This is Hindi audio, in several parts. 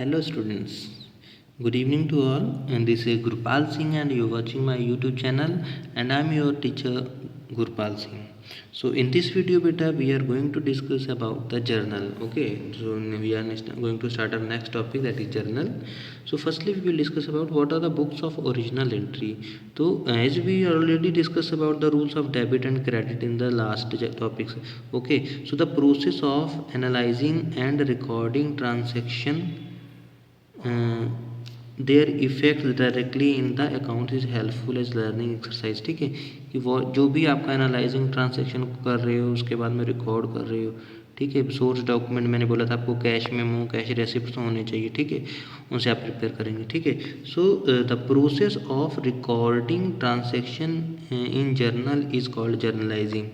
Hello students, good evening to all, and this is Gurpal Singh and you're watching my YouTube channel and I'm your teacher Gurpal Singh. So in this video beta we are going to discuss about the journal. Okay, so we are going to start our next topic, that is journal. So firstly we will discuss about what are the books of original entry. So as we already discussed about the rules of debit and credit in the last topics. Okay, so the process of analyzing and recording transaction their effect directly in the account is helpful as learning exercise. ठीक है, कि वो जो भी आपका एनालाइजिंग ट्रांजेक्शन कर रहे हो उसके बाद में रिकॉर्ड कर रहे हो. ठीक है, सोर्स डॉक्यूमेंट मैंने बोला था आपको कैश मेमो, कैश रेसिप्ट होने चाहिए. ठीक है, उनसे आप प्रिपेयर करेंगे. ठीक है, सो the process of recording transaction in journal is called journalising.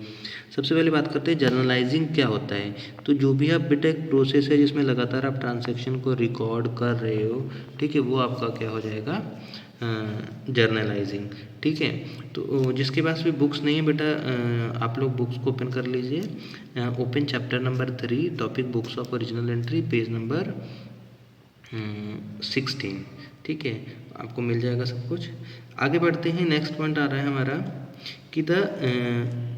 सबसे पहले बात करते हैं जर्नलाइजिंग क्या होता है. तो जो भी आप बेटा एक प्रोसेस है जिसमें लगातार आप ट्रांजैक्शन को रिकॉर्ड कर रहे हो, ठीक है, वो आपका क्या हो जाएगा, जर्नलाइजिंग. ठीक है, तो जिसके पास भी बुक्स नहीं है बेटा, आप लोग बुक्स को ओपन कर लीजिए. Open chapter number 3, topic books of original entry, page number 16. ठीक है, आपको मिल जाएगा सब कुछ. आगे बढ़ते हैं. नेक्स्ट पॉइंट आ रहा है हमारा कि the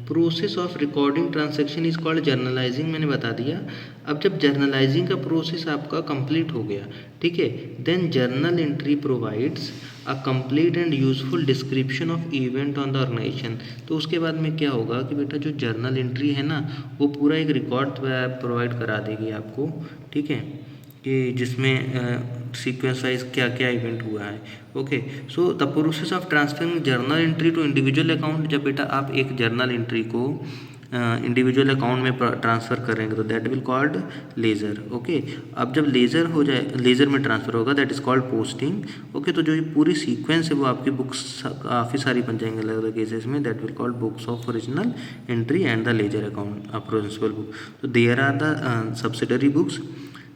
process of recording transaction is called journalising. मैंने बता दिया. अब जब जर्नलाइजिंग का प्रोसेस आपका कंप्लीट हो गया, ठीक है, then journal entry provides a complete and useful description of event on the organisation. तो उसके बाद में क्या होगा कि बेटा जो जर्नल एंट्री है ना, वो पूरा एक रिकॉर्ड प्रोवाइड करा देगी आपको. ठीक है, कि जिसमें सीक्वेंस वाइज क्या क्या इवेंट हुआ है. Okay, so the process of transferring journal entry to individual account. जब बेटा आप एक जर्नल एंट्री को इंडिविजुअल अकाउंट में ट्रांसफ़र करेंगे तो that will called ledger. Okay, अब जब लेजर हो जाए, लेजर में ट्रांसफ़र होगा, that is called posting. Okay, तो जो ये पूरी सीक्वेंस है वो आपकी बुक्स काफ़ी सारी बन जाएंगे अलग अलग केसेस में. That will called books of original entry and the ledger account principal book. तो there are the subsidiary books.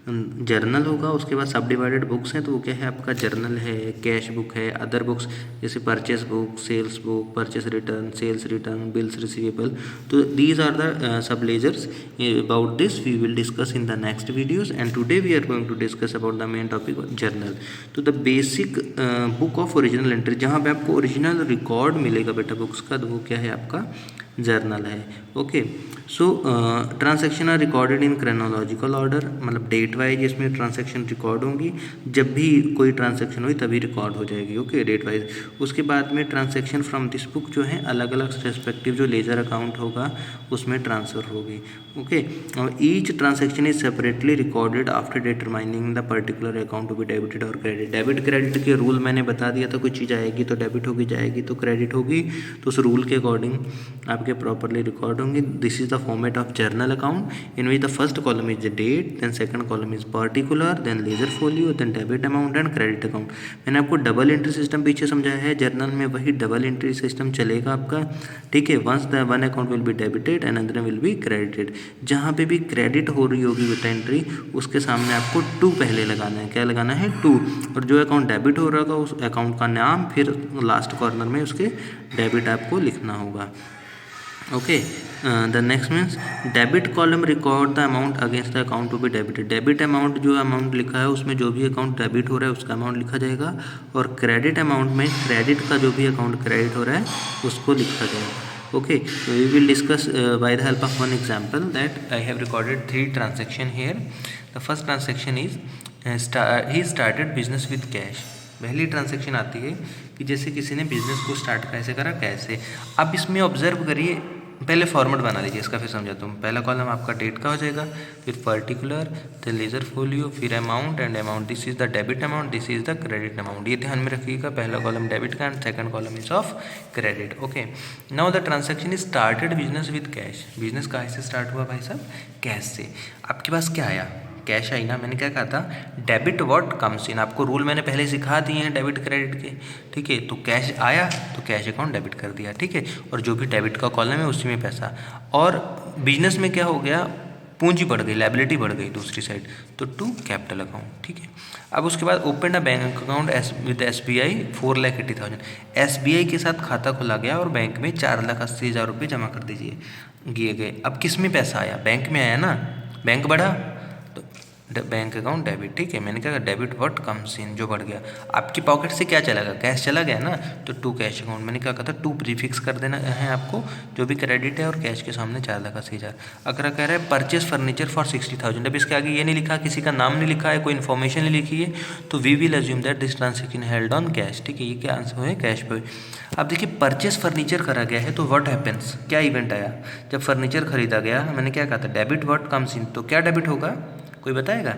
Journal होगा, उसके बाद सब डिवाइडेड बुक्स हैं. तो वो क्या है आपका, जर्नल है, कैश बुक है, अदर बुक्स जैसे purchase book, sales book, purchase return, sales return, bills receivable. तो दीज आर द सब ledgers. About this we will discuss in the next videos and today we are going to discuss about the main topic journal. तो the basic book of original entry, जहाँ पे आपको ओरिजिनल रिकॉर्ड मिलेगा बेटा बुक्स का, तो वो क्या है आपका जर्नल है. Okay, so transaction are recorded in chronological order, मतलब डेट वाइज इसमें ट्रांजैक्शन रिकॉर्ड होंगी. जब भी कोई ट्रांजैक्शन हुई तभी रिकॉर्ड हो जाएगी. Okay, date wise. उसके बाद में ट्रांजैक्शन फ्रॉम दिस बुक जो है अलग अलग रेस्पेक्टिव जो लेजर अकाउंट होगा उसमें ट्रांसफ़र होगी. ओके, और each transaction is separately recorded after determining the particular account to be debited और क्रेडिट. डेबिट क्रेडिट के रूल मैंने बता दिया था. कोई चीज़ आएगी तो डेबिट होगी, जाएगी तो क्रेडिट होगी. तो उस रूल के अकॉर्डिंग आपके प्रॉपरली रिकॉर्ड होंगे. This is the format of journal account in which the first column is the date, then second column is particular, then ledger folio, then debit amount and credit account. मैंने आपको डबल एंट्री सिस्टम पीछे समझाया है. जर्नल में वही डबल एंट्री सिस्टम चलेगा आपका. ठीक है, once the one account will be debited and other will be credited. जहाँ पे भी क्रेडिट हो रही होगी बेटा एंट्री, उसके सामने आपको 2 पहले लगाना है. क्या लगाना है, 2. और जो अकाउंट डेबिट हो रहा होगा उस अकाउंट का नाम, फिर लास्ट कॉर्नर में उसके डेबिट आपको लिखना होगा. Okay, the next means debit column record the amount against the account to be debited. Debit amount जो अमाउंट लिखा है उसमें जो भी अकाउंट डेबिट हो रहा है उसका अमाउंट लिखा जाएगा. और क्रेडिट अमाउंट में क्रेडिट का जो भी अकाउंट क्रेडिट हो रहा है उसको लिखा जाएगा. Okay, we will discuss by the help of one example that I have recorded 3 transaction here. The first transaction is he started business with cash. पहली ट्रांजैक्शन आती है कि जैसे किसी ने बिजनेस को स्टार्ट कैसे करा, कैसे. अब इसमें ऑब्जर्व करिए, पहले फॉर्मेट बना लीजिए इसका, फिर समझाता हूँ. पहला कॉलम आपका डेट का हो जाएगा, फिर पर्टिकुलर, फिर लेजर फोलियो, फिर amount and amount. This is the debit amount, this is the credit amount. ये ध्यान में रखिएगा. पहला कॉलम डेबिट का and second column is of credit. Okay, now the transaction is started business with cash. Business कहाँ से स्टार्ट हुआ भाई साहब, कैश से. आपके पास क्या आया, कैश आई ना. मैंने क्या कहा था, डेबिट व्हाट कम्स इन. आपको रूल मैंने पहले सिखा दिए हैं डेबिट क्रेडिट के. ठीक है, तो कैश आया तो कैश अकाउंट डेबिट कर दिया. ठीक है, और जो भी डेबिट का कॉलम है उसी में पैसा. और बिजनेस में क्या हो गया, पूंजी बढ़ गई, लायबिलिटी बढ़ गई दूसरी साइड, तो टू कैपिटल अकाउंट. ठीक है, अब उसके बाद open a bank account with SBI 4,80,000. SBI के साथ खाता खोला गया और बैंक में 4,80,000 रुपये जमा कर दिए गए. अब किस में पैसा आया, बैंक में आया ना. बैंक बढ़ा बैंक अकाउंट डेबिट, ठीक है। मैंने कहा डेबिट व्हाट कम्स इन, जो बढ़ गया। आपकी पॉकेट से क्या चला गया, कैश चला गया ना, तो टू कैश अकाउंट। मैंने क्या कहा था, टू प्रीफिक्स कर देना है आपको, जो भी क्रेडिट है, और कैश के सामने 4,80,000। अगर कह रहा है परचेज फर्नीचर फॉर 60,000, अब इसके आगे ये नहीं लिखा, किसी का नाम नहीं लिखा है, कोई इन्फॉर्मेशन नहीं लिखी है, तो we will assume that this transaction held on cash, ठीक है। ये क्या आंसर है, कैश पे। अब देखिए परचेस फर्नीचर करा गया है, तो व्हाट हैपेंस, क्या इवेंट आया जब फर्नीचर खरीदा गया। मैंने क्या कहा था, डेबिट व्हाट कम्स इन, तो क्या डेबिट होगा, कोई बताएगा,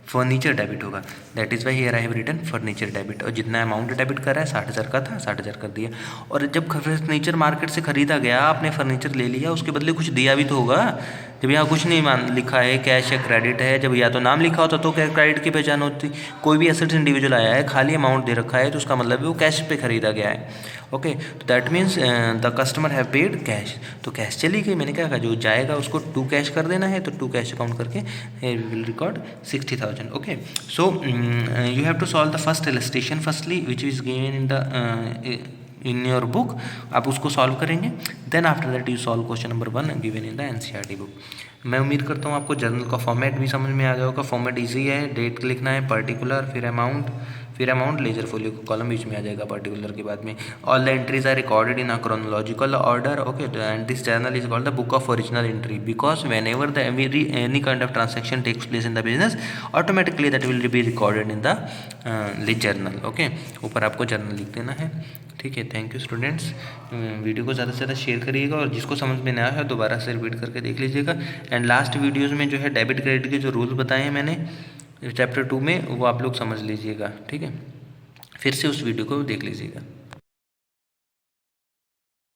फर्नीचर डेबिट होगा। That is why here I have written furniture debit. और जितना अमाउंट डेबिट कर रहा है 60,000 का था, 60,000 कर दिया। और जब फर्नीचर मार्केट से खरीदा गया, आपने फर्नीचर ले लिया, उसके बदले कुछ दिया भी तो होगा। जब यहाँ कुछ नहीं मान लिखा है कैश या क्रेडिट है, जब या तो नाम लिखा होता तो क्या क्रेडिट की पहचान होती। कोई भी एसेट्स इंडिविजुअल आया है, खाली अमाउंट दे रखा है, तो उसका मतलब है वो कैश पे खरीदा गया है। ओके, तो that means the customer have paid cash, तो कैश चली गई। मैंने क्या कहा, जो जाएगा उसको टू कैश कर देना है, तो टू कैश अकाउंट करके we will record 60,000। Okay, so you have to solve the first illustration firstly which is given in the in your book. आप उसको सॉल्व करेंगे, then after that you solve question number 1 given in the NCERT book. मैं उम्मीद करता हूँ आपको जर्नल का फॉर्मेट भी समझ में आ गया होगा। फॉर्मेट इजी है, डेट लिखना है, पर्टिकुलर, फिर अमाउंट लेजर फोलियो को कॉलम बीच में आ जाएगा पर्टिकुलर के बाद में। All the entries are recorded in a chronological order. Okay, and this journal is called the book of original entry because whenever the any kind of transaction takes place in the business automatically that will be recorded in the journal. Okay, ऊपर आपको जर्नल लिख देना है, ठीक है। थैंक यू स्टूडेंट्स, वीडियो को ज़्यादा से ज़्यादा शेयर करिएगा, और जिसको समझ में ना आया है दोबारा से रिपीट करके देख लीजिएगा। एंड लास्ट वीडियोज़ में जो है डेबिट क्रेडिट के जो रूल्स बताए हैं मैंने चैप्टर 2 में, वो आप लोग समझ लीजिएगा, ठीक है। फिर से उस वीडियो को देख लीजिएगा।